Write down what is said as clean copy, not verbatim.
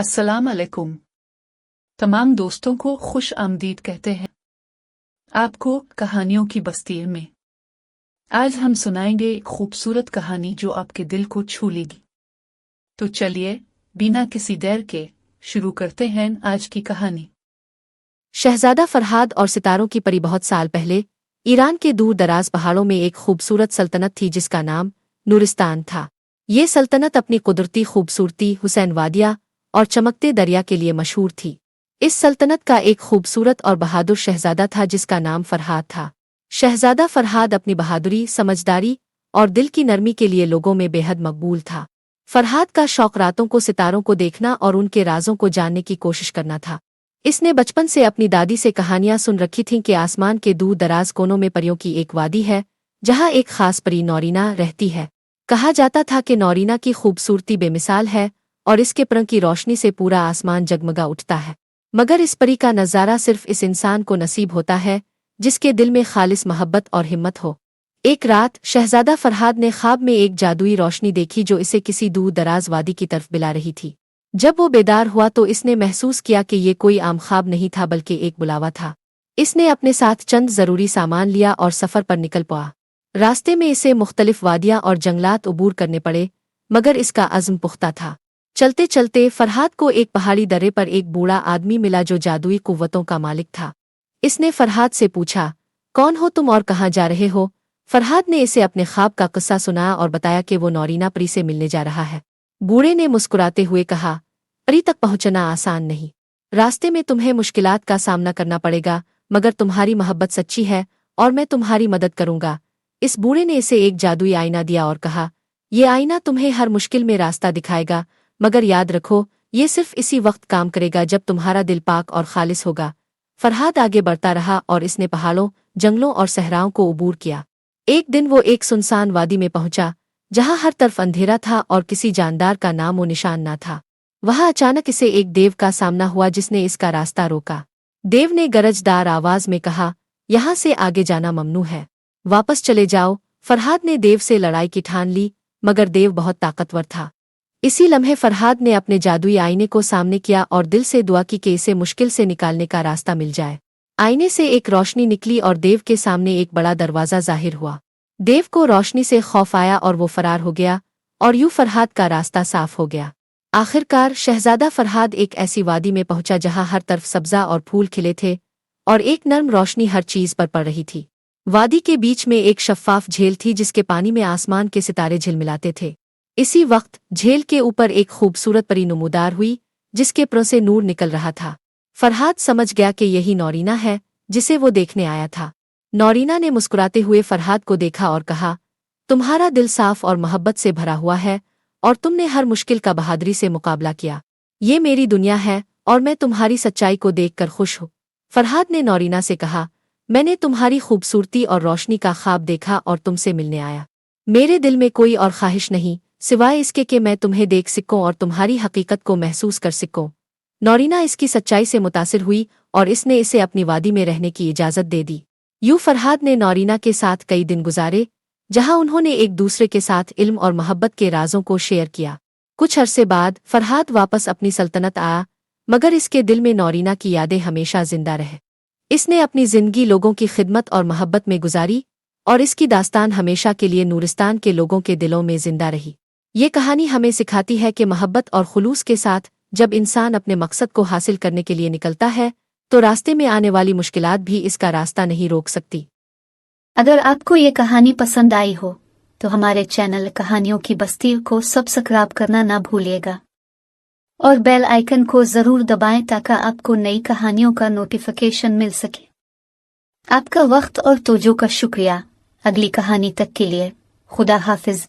अस्सलाम अलैकुम। तमाम दोस्तों को खुश आमदीद कहते हैं आपको कहानियों की बस्ती में। आज हम सुनाएंगे एक खूबसूरत कहानी जो आपके दिल को छू लेगी। तो चलिए बिना किसी देर के शुरू करते हैं आज की कहानी। शहजादा फरहाद और सितारों की परी बहुत साल पहले ईरान के दूर दराज पहाड़ों में एक खूबसूरत सल्तनत थी जिसका नाम नूरिस्तान था। ये सल्तनत अपनी कुदरती खूबसूरती, हुसैन वादिया और चमकते दरिया के लिए मशहूर थी। इस सल्तनत का एक खूबसूरत और बहादुर शहजादा था जिसका नाम फरहाद था। शहजादा फरहाद अपनी बहादुरी, समझदारी और दिल की नरमी के लिए लोगों में बेहद मकबूल था। फरहाद का शौक रातों को सितारों को देखना और उनके राजों को जानने की कोशिश करना था। इसने बचपन से अपनी दादी से कहानियां सुन रखी थीं कि आसमान के दूर दराज कोनों में परियों की एक वादी है जहां एक खास परी नौरीना रहती है। कहा जाता था कि नौरीना की खूबसूरती बेमिसाल है और इसके पंख की रोशनी से पूरा आसमान जगमगा उठता है। मगर इस परी का नज़ारा सिर्फ इस इंसान को नसीब होता है जिसके दिल में खालिस मोहब्बत और हिम्मत हो। एक रात शहजादा फरहाद ने ख्वाब में एक जादुई रोशनी देखी जो इसे किसी दूर दराज वादी की तरफ बुला रही थी। जब वो बेदार हुआ तो इसने महसूस किया कि ये कोई आम ख्वाब नहीं था बल्कि एक बुलावा था। इसने अपने साथ चंद ज़रूरी सामान लिया और सफ़र पर निकल पड़ा। रास्ते में इसे मुख्तलिफ वादियाँ और जंगलात उबूर करने पड़े मगर इसका अज़्म पुख्ता था। चलते चलते फरहाद को एक पहाड़ी दर्रे पर एक बूढ़ा आदमी मिला जो जादुई कुव्वतों का मालिक था। इसने फरहाद से पूछा, कौन हो तुम और कहाँ जा रहे हो? फरहाद ने इसे अपने ख्वाब का किस्सा सुनाया और बताया कि वो नौरीना परी से मिलने जा रहा है। बूढ़े ने मुस्कुराते हुए कहा, परी तक पहुंचना आसान नहीं। रास्ते में तुम्हें मुश्किलात का सामना करना पड़ेगा मगर तुम्हारी मोहब्बत सच्ची है और मैं तुम्हारी मदद करूंगा। इस बूढ़े ने इसे एक जादुई आईना दिया और कहा, ये आईना तुम्हें हर मुश्किल में रास्ता दिखाएगा मगर याद रखो ये सिर्फ इसी वक्त काम करेगा जब तुम्हारा दिल पाक और खालिस होगा। फरहाद आगे बढ़ता रहा और इसने पहाड़ों, जंगलों और सहराओं को उबूर किया। एक दिन वो एक सुनसान वादी में पहुंचा जहां हर तरफ अंधेरा था और किसी जानदार का नाम व निशान न था। वहां अचानक इसे एक देव का सामना हुआ जिसने इसका रास्ता रोका। देव ने गरजदार आवाज में कहा, यहाँ से आगे जाना ममनू है, वापस चले जाओ। फरहाद ने देव से लड़ाई की ठान ली मगर देव बहुत ताकतवर था। इसी लम्हे फरहाद ने अपने जादुई आईने को सामने किया और दिल से दुआ की कि इसे मुश्किल से निकालने का रास्ता मिल जाए। आईने से एक रोशनी निकली और देव के सामने एक बड़ा दरवाज़ा जाहिर हुआ। देव को रोशनी से खौफ आया और वो फरार हो गया और यूं फरहाद का रास्ता साफ हो गया। आखिरकार शहजादा फरहाद एक ऐसी वादी में पहुंचा जहां हर तरफ सब्जा और फूल खिले थे और एक नर्म रोशनी हर चीज पर पड़ रही थी। वादी के बीच में एक शफ्फाफ झील थी जिसके पानी में आसमान के सितारे झिलमिलाते थे। इसी वक्त झील के ऊपर एक खूबसूरत परी नमूदार हुई जिसके पर से नूर निकल रहा था। फरहाद समझ गया कि यही नौरीना है जिसे वो देखने आया था। नौरीना ने मुस्कुराते हुए फरहाद को देखा और कहा, तुम्हारा दिल साफ और मोहब्बत से भरा हुआ है और तुमने हर मुश्किल का बहादुरी से मुकाबला किया। ये मेरी दुनिया है और मैं तुम्हारी सच्चाई को देखकर खुश हूँ। फरहाद ने नौरीना से कहा, मैंने तुम्हारी खूबसूरती और रोशनी का ख्वाब देखा और तुमसे मिलने आया। मेरे दिल में कोई और ख्वाहिश नहीं सिवाय इसके कि मैं तुम्हें देख सकूं और तुम्हारी हकीकत को महसूस कर सकूं। नौरीना इसकी सच्चाई से मुतासिर हुई और इसने इसे अपनी वादी में रहने की इजाज़त दे दी। यूं फरहाद ने नौरीना के साथ कई दिन गुजारे जहां उन्होंने एक दूसरे के साथ इल्म और मोहब्बत के राजों को शेयर किया। कुछ अरसे बाद फरहाद वापस अपनी सल्तनत आया मगर इसके दिल में नौरीना की यादें हमेशा जिंदा रहे। इसने अपनी जिंदगी लोगों की खिदमत और मोहब्बत में गुजारी और इसकी दास्तान हमेशा के लिए नूरिस्तान के लोगों के दिलों में जिंदा रही। ये कहानी हमें सिखाती है कि मोहब्बत और खुलूस के साथ जब इंसान अपने मकसद को हासिल करने के लिए निकलता है तो रास्ते में आने वाली मुश्किलात भी इसका रास्ता नहीं रोक सकती। अगर आपको ये कहानी पसंद आई हो तो हमारे चैनल कहानियों की बस्ती को सब्सक्राइब करना ना भूलिएगा और बेल आइकन को जरूर दबाएं ताकि आपको नई कहानियों का नोटिफिकेशन मिल सके। आपका वक्त और तवज्जो का शुक्रिया। अगली कहानी तक के लिए खुदा हाफिज।